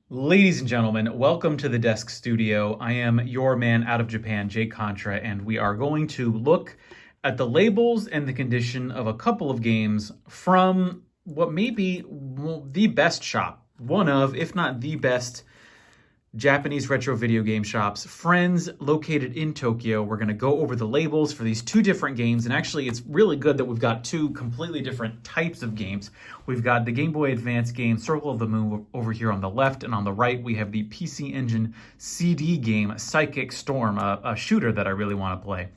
Ladies and gentlemen, welcome to the Desk Studio. I am your man out of Japan, Jake Contra, and we are going to look at the labels and the condition of a couple of games from what may be the best shop, one of, if not the best, Japanese retro video game shops, Friends, located in Tokyo. We're going to go over the labels for these two different games, and actually it's really good that we've got two completely different types of games. We've got the Game Boy Advance game Circle of the Moon over here on the left, and on the right we have the PC Engine CD game Psychic Storm, a shooter that I really want to play.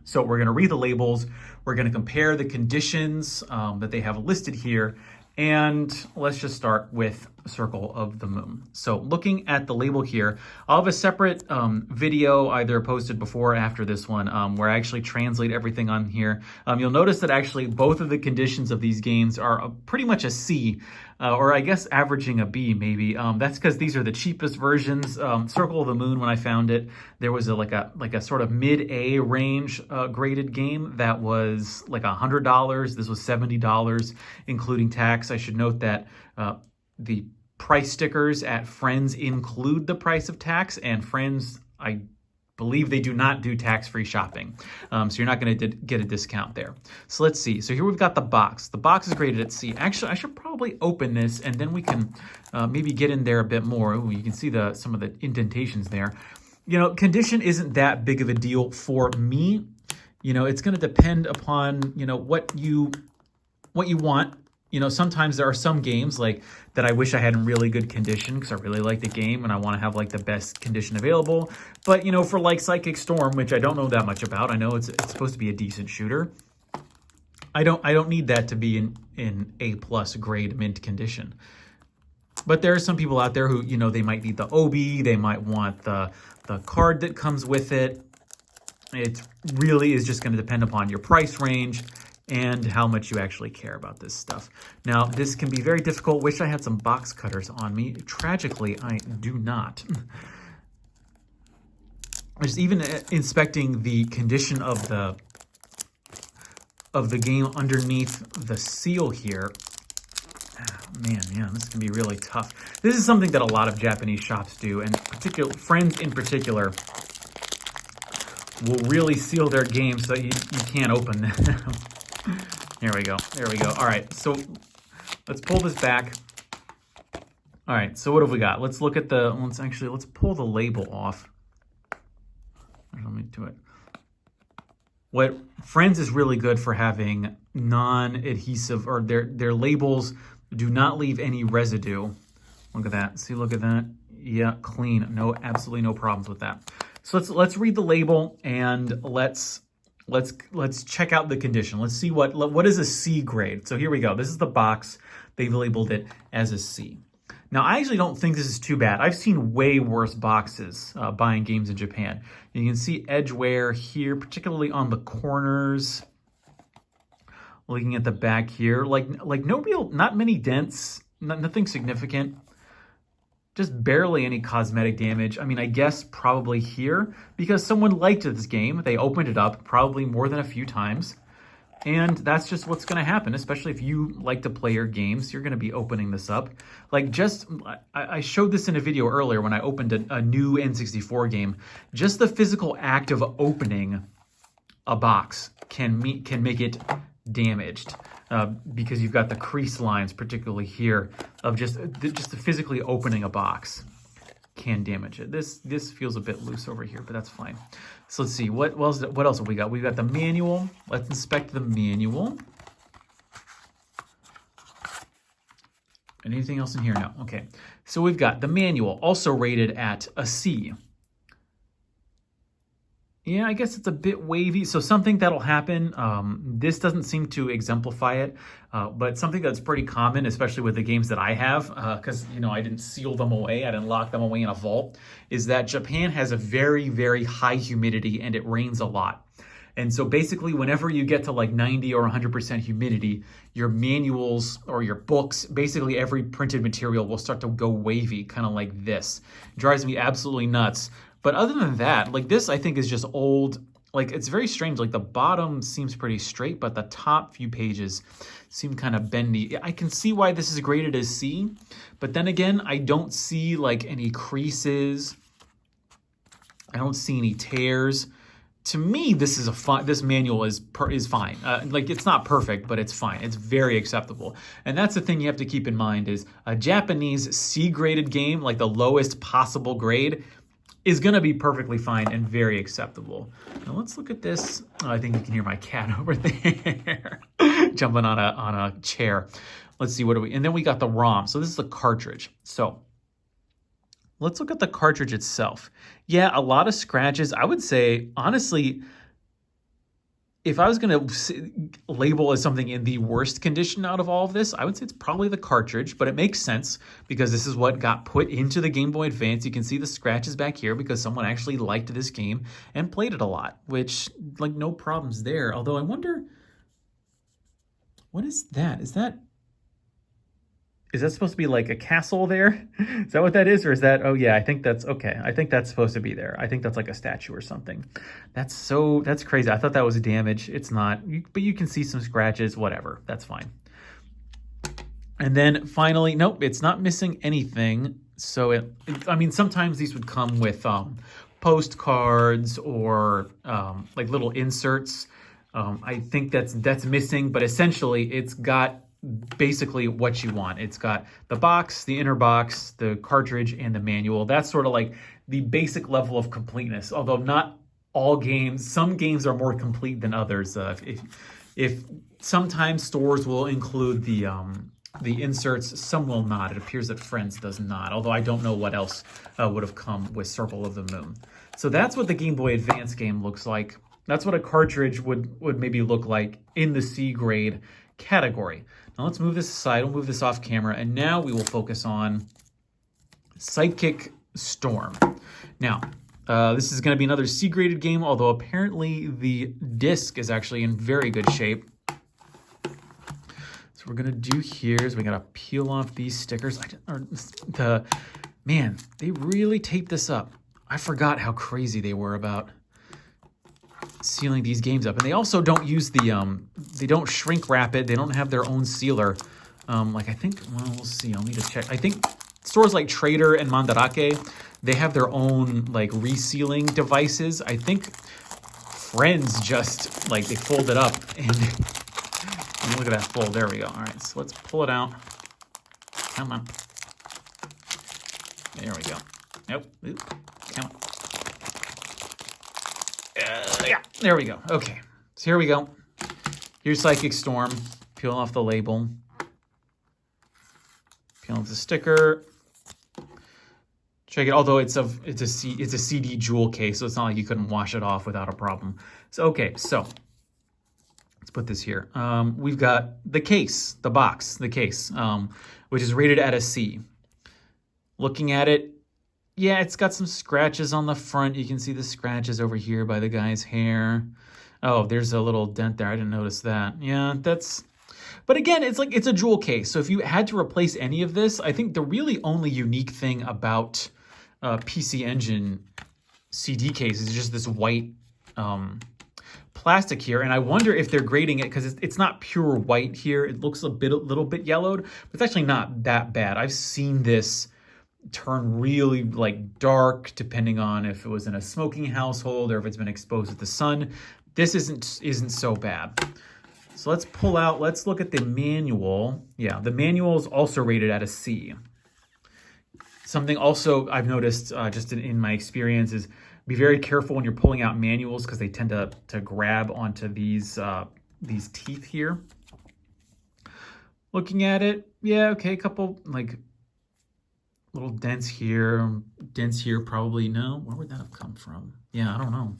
So we're going to read the labels, we're going to compare the conditions that they have listed here, and let's just start with Circle of the Moon. So looking at the label here, I'll have a separate video either posted before or after this one where I actually translate everything on here. You'll notice that actually both of the conditions of these games are pretty much a C, or I guess averaging a B maybe. That's because these are the cheapest versions. Circle of the Moon, when I found it, there was like a sort of mid-A range graded game that was like $100. This was $70, including tax. I should note that the price stickers at Friends include the price of tax, and Friends, I believe they do not do tax-free shopping. So you're not going to get a discount there. So let's see. So here we've got the box. The box is graded at C. Actually, I should probably open this, and then we can maybe get in there a bit more. Ooh, you can see some of the indentations there. You know, condition isn't that big of a deal for me. You know, it's going to depend upon, you know, what you want. You know, sometimes there are some games like that I wish I had in really good condition because I really like the game and I want to have like the best condition available. But, you know, for like Psychic Storm, which I don't know that much about, I know it's supposed to be a decent shooter. I don't need that to be in A+ grade mint condition. But there are some people out there who, you know, they might need the obi, they might want the card that comes with it. It really is just going to depend upon your price range and how much you actually care about this stuff. Now, this can be very difficult. Wish I had some box cutters on me. Tragically, I do not. Just even inspecting the condition of the game underneath the seal here. Man, this can be really tough. This is something that a lot of Japanese shops do, and Friends in particular will really seal their games so you can't open them. There we go. All right, so let's pull this back. All right, so what have we got? Let's look at let's pull the label off. Let me do it. What Friends is really good for having non-adhesive, or their labels do not leave any residue. Look at that. See, look at that. Yeah, clean. No, absolutely no problems with that. So let's read the label and let's check out the condition. Let's see what is a C grade. So here we go. This is the box. They've labeled it as a C. Now, I actually don't think this is too bad. I've seen way worse boxes buying games in Japan. You can see edge wear here, particularly on the corners. Looking at the back here, not many dents, nothing significant. Just barely any cosmetic damage. I mean, I guess probably here because someone liked this game. They opened it up probably more than a few times. And that's just what's going to happen, especially if you like to play your games. You're going to be opening this up. I showed this in a video earlier when I opened a new N64 game. Just the physical act of opening a box can make it damaged. Because you've got the crease lines, particularly here, of just physically opening a box can damage it. This feels a bit loose over here, but that's fine. So let's see, what else have we got? We've got the manual. Let's inspect the manual. Anything else in here? No. Okay. So we've got the manual, also rated at a C. Yeah, I guess it's a bit wavy. So something that'll happen, this doesn't seem to exemplify it, but something that's pretty common, especially with the games that I have, because, you know, I didn't seal them away, I didn't lock them away in a vault, is that Japan has a very, very high humidity and it rains a lot. And so basically whenever you get to like 90 or 100% humidity, your manuals or your books, basically every printed material will start to go wavy, kind of like this. It drives me absolutely nuts. But other than that, like this, I think is just old like, it's very strange. Like, the bottom seems pretty straight, but the top few pages seem kind of bendy. I can see why this is graded as C, but then again, I don't see like any creases. I don't see any tears. To me, this is this manual is fine. Like, it's not perfect, but it's fine. It's very acceptable. And that's the thing you have to keep in mind is a Japanese C-graded game, like the lowest possible grade, is going to be perfectly fine and very acceptable. Now let's look at this. Oh, I think you can hear my cat over there jumping on a chair. Let's see, what do we, and then we got the ROM. So this is the cartridge. So let's look at the cartridge itself. Yeah, a lot of scratches. I would say, honestly, if I was going to label as something in the worst condition out of all of this, I would say it's probably the cartridge, but it makes sense because this is what got put into the Game Boy Advance. You can see the scratches back here because someone actually liked this game and played it a lot, which, like, no problems there. Although I wonder, what is that? Is that supposed to be like a castle there? Is that what that is? Or is that, oh yeah, I think that's, okay. I think that's supposed to be there. I think that's like a statue or something. That's crazy. I thought that was damage. It's not, but you can see some scratches, whatever. That's fine. And then finally, nope, it's not missing anything. So I mean, sometimes these would come with postcards or like little inserts. I think that's missing, but essentially it's got basically what you want. It's got the box, the inner box, the cartridge, and the manual. That's sort of like the basic level of completeness, although not all games. Some games are more complete than others. If sometimes stores will include the inserts, some will not. It appears that Friends does not, although I don't know what else would have come with Circle of the Moon. So that's what the Game Boy Advance game looks like. That's what a cartridge would maybe look like in the C grade category. Now let's move this aside. We'll move this off camera, and now we will focus on Sidekick Storm. Now, this is going to be another C-graded game, although apparently the disc is actually in very good shape. So what we're going to do here is we got to peel off these stickers. Man, they really taped this up. I forgot how crazy they were about sealing these games up. And they also don't use the, they don't shrink wrap it. They don't have their own sealer. Like, I think, well, we'll see. I'll need to check. I think stores like Trader and Mandarake, they have their own, like, resealing devices. I think Friends just, like, they fold it up and look at that fold. There we go. All right, so let's pull it out. Come on. There we go. Nope. Oop. Come on. Yeah, there we go. Okay, so here we go. Here's Psychic Storm. Peel off the label. Peel off the sticker. Check it. Although it's a CD jewel case, so it's not like you couldn't wash it off without a problem. So okay, so let's put this here. We've got the case, the box, the case, which is rated at a C. Looking at it. Yeah, it's got some scratches on the front. You can see the scratches over here by the guy's hair. Oh, there's a little dent there. I didn't notice that. Yeah, that's... But again, it's like, it's a jewel case. So if you had to replace any of this, I think the really only unique thing about PC Engine CD case is just this white plastic here. And I wonder if they're grading it because it's not pure white here. It looks a little bit yellowed, but it's actually not that bad. I've seen this turn really like dark depending on if it was in a smoking household or if it's been exposed to the sun. This isn't so bad. So let's pull out, let's look at the manual. Yeah, the manual is also rated at a C. Something also I've noticed just in my experience is be very careful when you're pulling out manuals because they tend to grab onto these teeth here. Looking at it, yeah, okay, a couple like little dents here probably. No, where would that have come from? Yeah, I don't know.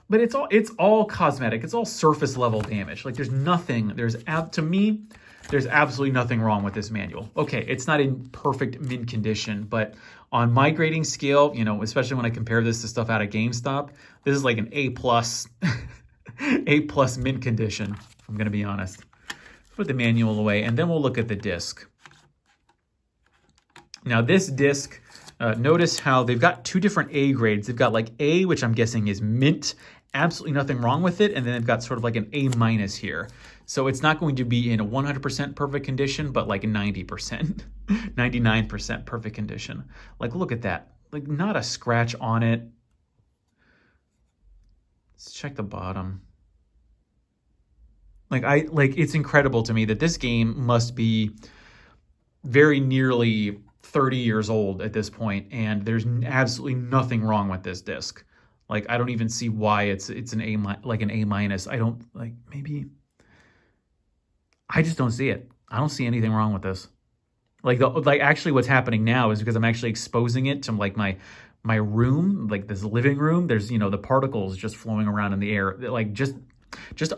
But it's all cosmetic. It's all surface level damage. Like to me, there's absolutely nothing wrong with this manual. Okay, it's not in perfect mint condition, but on my grading scale, you know, especially when I compare this to stuff out of GameStop, this is like an A+, A+ mint condition, if I'm gonna be honest. Put the manual away, and then we'll look at the disc. Now this disc, Notice how they've got two different A grades. They've got like A, which I'm guessing is mint, absolutely nothing wrong with it, and then they've got sort of like an A minus here. So it's not going to be in a 100% perfect condition, but like 90%, 99% perfect condition. Like, look at that. Like, not a scratch on it. Let's check the bottom. Like it's incredible to me that this game must be very nearly 30 years old at this point, and there's absolutely nothing wrong with this disc. Like, I don't even see why it's an A, like an A minus. I don't, like, maybe I just don't see it. I don't see anything wrong with this. Like, actually what's happening now is because I'm actually exposing it to like my room, like this living room. There's, you know, the particles just flowing around in the air. Like, just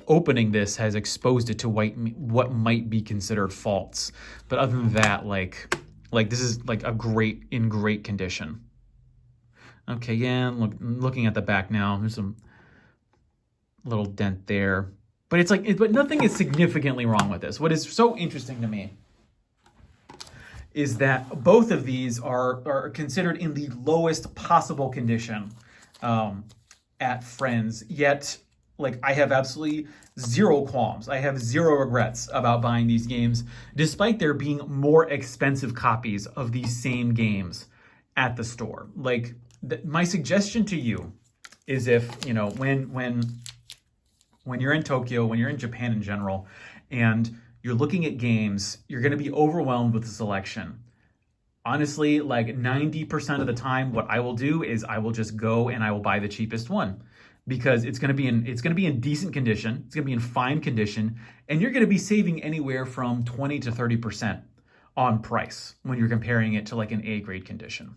opening this has exposed it to what might be considered faults. But other than that, like this is like in great condition. Okay, yeah, looking at the back now, there's some little dent there. But it's like, but nothing is significantly wrong with this. What is so interesting to me is that both of these are considered in the lowest possible condition at Friends, yet like I have absolutely zero qualms. I have zero regrets about buying these games, despite there being more expensive copies of these same games at the store. Like, my suggestion to you is, if, you know, when you're in Tokyo, when you're in Japan in general, and you're looking at games, you're going to be overwhelmed with the selection. Honestly, like 90% of the time, what I will do is I will just go and I will buy the cheapest one, because it's going to be in decent condition, it's going to be in fine condition, and you're going to be saving anywhere from 20 to 30% on price when you're comparing it to like an A grade condition.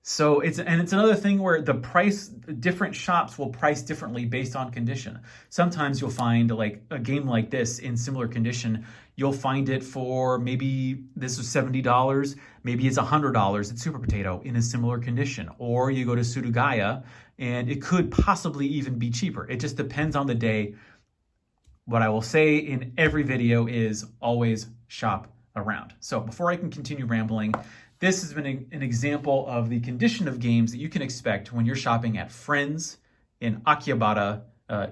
So it's another thing where the price, different shops will price differently based on condition. Sometimes you'll find like a game like this in similar condition, you'll find it for, maybe this was $70, maybe it's $100 at Super Potato in a similar condition. Or you go to Surugaya and it could possibly even be cheaper. It just depends on the day. What I will say in every video is always shop around. So before I can continue rambling, this has been an example of the condition of games that you can expect when you're shopping at Friends in Akihabara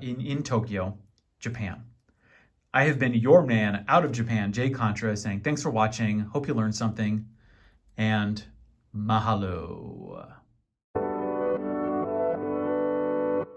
in Tokyo, Japan. I have been your man out of Japan, Jay Contra, saying thanks for watching. Hope you learned something, and mahalo.